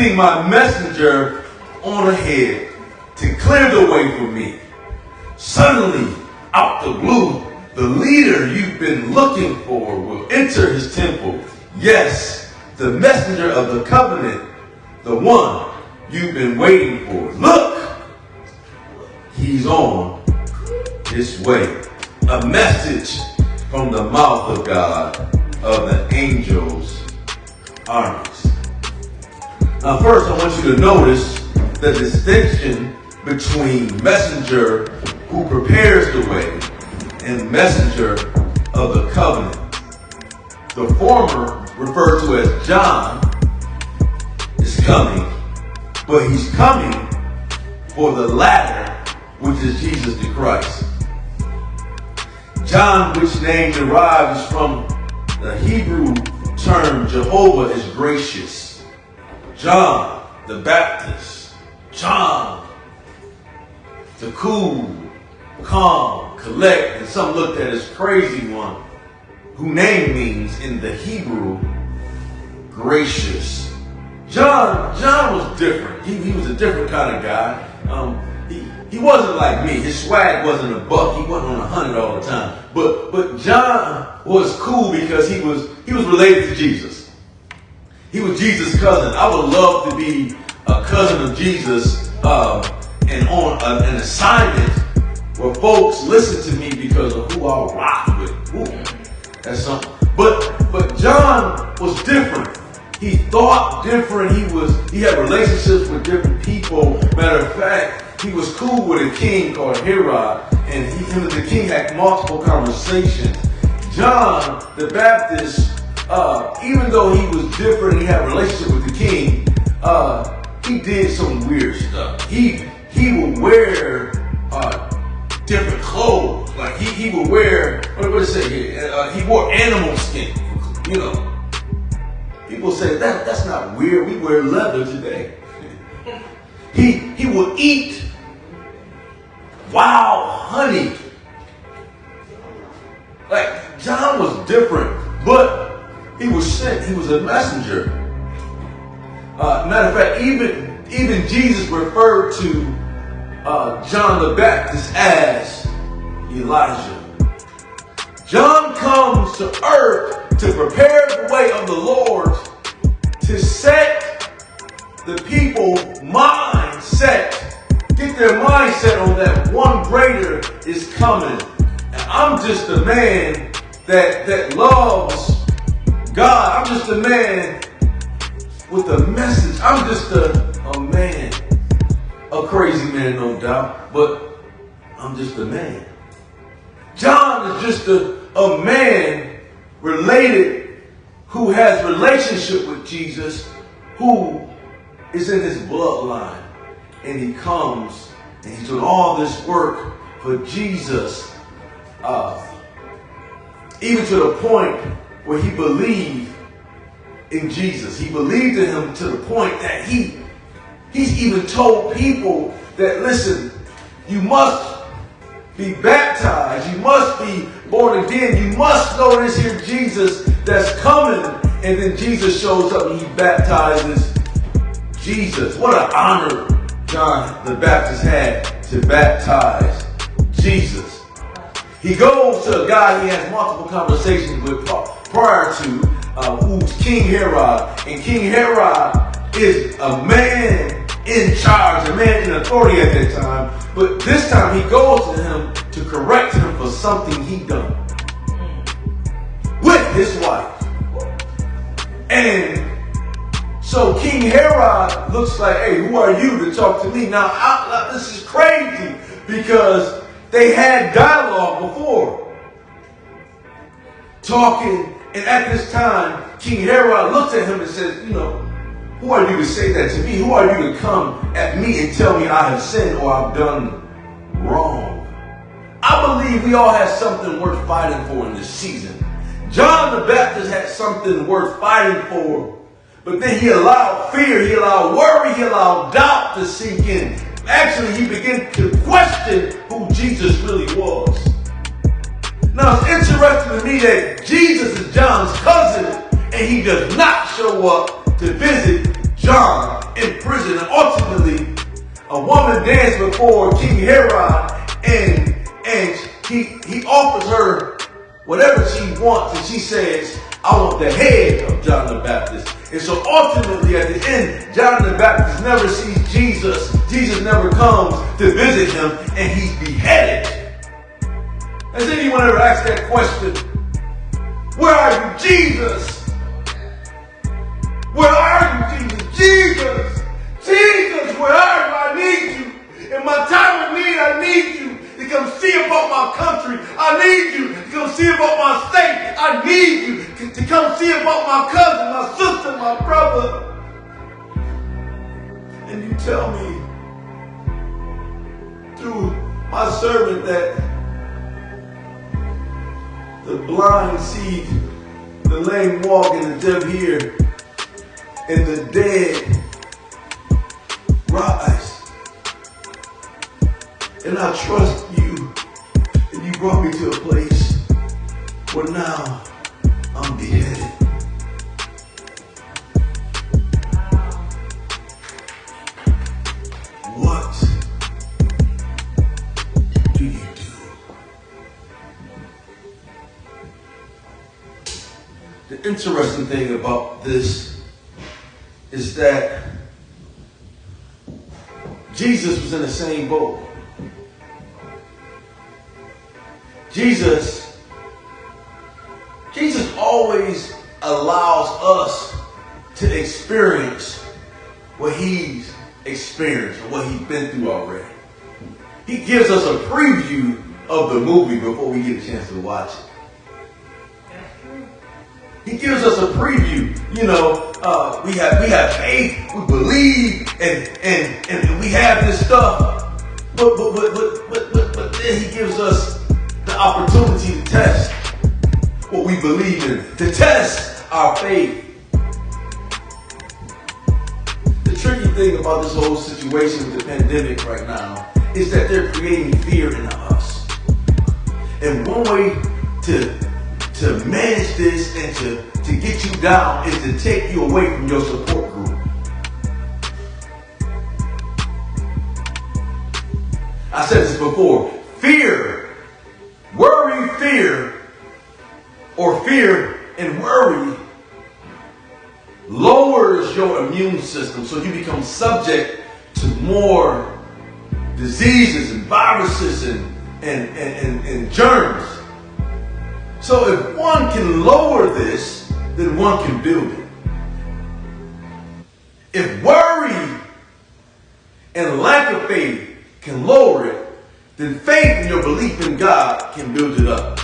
sending my messenger on ahead to clear the way for me. Suddenly, out the blue, the leader you've been looking for will enter his temple. Yes, the messenger of the covenant, the one you've been waiting for. Look, he's on his way. A message from the mouth of God, of the angels' armies. Now first, I want you to notice the distinction between messenger who prepares the way and messenger of the covenant. The former, referred to as John, is coming, but he's coming for the latter, which is Jesus the Christ. John, which name derives from the Hebrew term Jehovah is gracious. John the Baptist. John the cool, calm, collect, and some looked at as crazy one, whose name means in the Hebrew gracious. John was different. He was a different kind of guy. He wasn't like me. His swag wasn't a buck. He wasn't on 100 all the time. But John was cool because he was related to Jesus. He was Jesus' cousin. I would love to be a cousin of Jesus and on an assignment where folks listen to me because of who I rock with. Ooh, that's something. But John was different. He thought different. He had relationships with different people. Matter of fact, he was cool with a king called Herod, and him and the king had multiple conversations. John the Baptist, even though he was different, he had a relationship with the king. He did some weird stuff. He would wear different clothes. Like he would wear, what did it say here? He wore animal skin. You know, people say that's not weird. We wear leather today. He would eat wild honey. Like John was different, but he was sent. He was a messenger. Matter of fact, even Jesus referred to John the Baptist as Elijah. John comes to earth to prepare the way of the Lord, to set the people mindset, get their mindset on that one greater is coming. And I'm just a man that loves God. I'm just a man with a message. I'm just a man. A crazy man, no doubt, but I'm just a man. John is just a man related who has relationship with Jesus, who is in his bloodline. And he comes and he's doing all this work for Jesus, even to the point where he believed in Jesus. He believed in him to the point that he's even told people that, listen, you must be baptized. You must be born again. You must know this here Jesus that's coming. And then Jesus shows up and he baptizes Jesus. What an honor John the Baptist had to baptize Jesus. He goes to a guy he has multiple conversations with prior to, who's King Herod. And King Herod is a man in charge, a man in authority at that time. But this time he goes to him to correct him for something he done with his wife. And so King Herod looks like, hey, who are you to talk to me? Now, this is crazy because they had dialogue before. Talking, and at this time, King Herod looks at him and says, you know, who are you to say that to me? Who are you to come at me and tell me I have sinned or I've done wrong? I believe we all have something worth fighting for in this season. John the Baptist had something worth fighting for, but then he allowed fear, he allowed worry, he allowed doubt to sink in. Actually, he began to question who Jesus really was. Now, it's interesting to me that Jesus is John's cousin, and he does not show up to visit John in prison. And ultimately, a woman danced before King Herod, and he offers her whatever she wants, and she says, I want the head of John the Baptist. And so ultimately at the end, John the Baptist never sees Jesus. Jesus never comes to visit him, and he's beheaded. Has anyone ever asked that question? Where are you, Jesus? Where are you, Jesus? Jesus! Jesus, where are you? I need you. In my time of need, I need you to come see about my country. I need you to come see about my state. I need you to come see about my cousin, my sister, my brother. And you tell me through my servant that the blind see, the lame walk, and the deaf hear, and the dead rise. And I trust you, and you brought me to a place where now I'm beheaded. What do you do? The interesting thing about this is that Jesus was in the same boat. Jesus always allows us to experience what he's experienced or what he's been through already. He gives us a preview of the movie before we get a chance to watch it. He gives us a preview. You know, we have faith, we believe, and we have this stuff. But then he gives us the opportunity to test what we believe in, to test our faith. The tricky thing about this whole situation with the pandemic right now is that they're creating fear in us. And one way to manage this and to get you down is to take you away from your support group. I said this before. Worry, fear, or fear and worry lowers your immune system, so you become subject to more diseases and viruses and germs. So if one can lower this, then one can build it. If worry and lack of faith can lower it, then faith and your belief in God can build it up.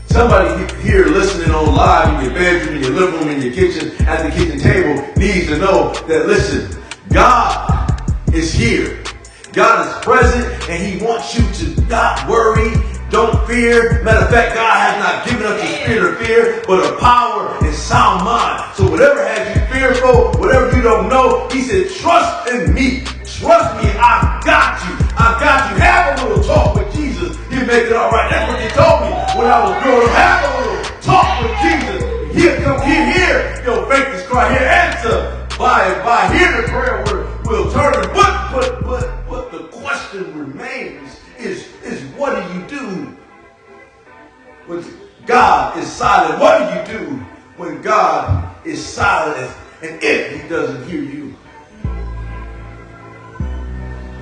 Somebody here listening on live in your bedroom, in your living room, in your kitchen, at the kitchen table needs to know that, listen, God is here. God is present, and he wants you to not worry, don't fear. Matter of fact, God has not given us the spirit of fear, but of power and sound mind. So whatever has you fearful, whatever you don't know, he said, trust in me. Trust me, I got you. I got you. Have a little talk with Jesus. He'll make it all right. That's what he told me when I was growing up. Have a little talk with Jesus. He'll come here. Your faith is cry. He'll answer. By hearing the prayer will turn it. But the question remains is what do you do when God is silent? What do you do when God is silent and if he doesn't hear you?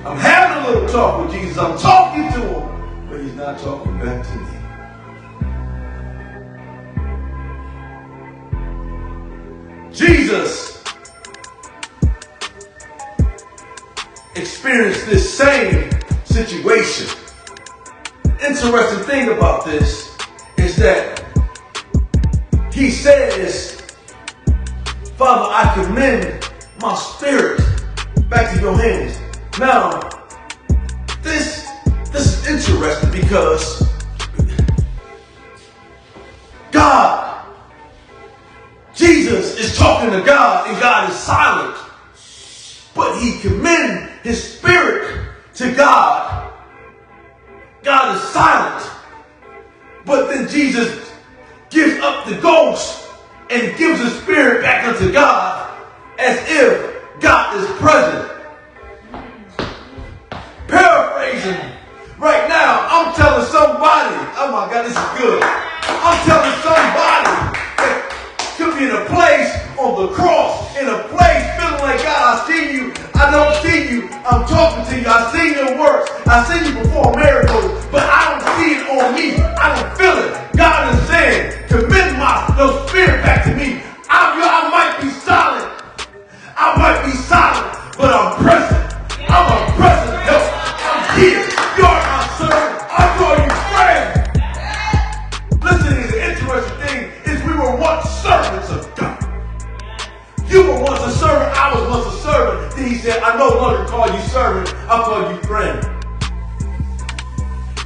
I'm having a little talk with Jesus. I'm talking to him, but he's not talking back to me. Jesus experienced this same situation. The interesting thing about this is that he says, Father, I commend my spirit back to your hands. Now, this is interesting because Jesus is talking to God and God is silent. But he commends his spirit to God. God is silent. But then Jesus gives up the ghost and gives his spirit back unto God as if God is present. Paraphrasing, right now, I'm telling somebody, oh my God, this is good. I'm telling somebody that could be in a place on the cross, in a place feeling like, God, I see you, I don't see you, I'm talking to you, I seen your works, I seen you perform miracles, but I don't see it on me, I don't feel it. God is saying, commit your spirit back to me. I might be silent, but I'm present. I'm a present help. I'm here. You're my servant. I call you friend. Listen, the interesting thing is we were once servants of God. You were once a servant. I was once a servant. Then he said, I no longer call you servant. I call you friend.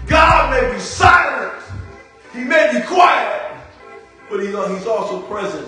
God may be silent. He may be quiet. But he's also present.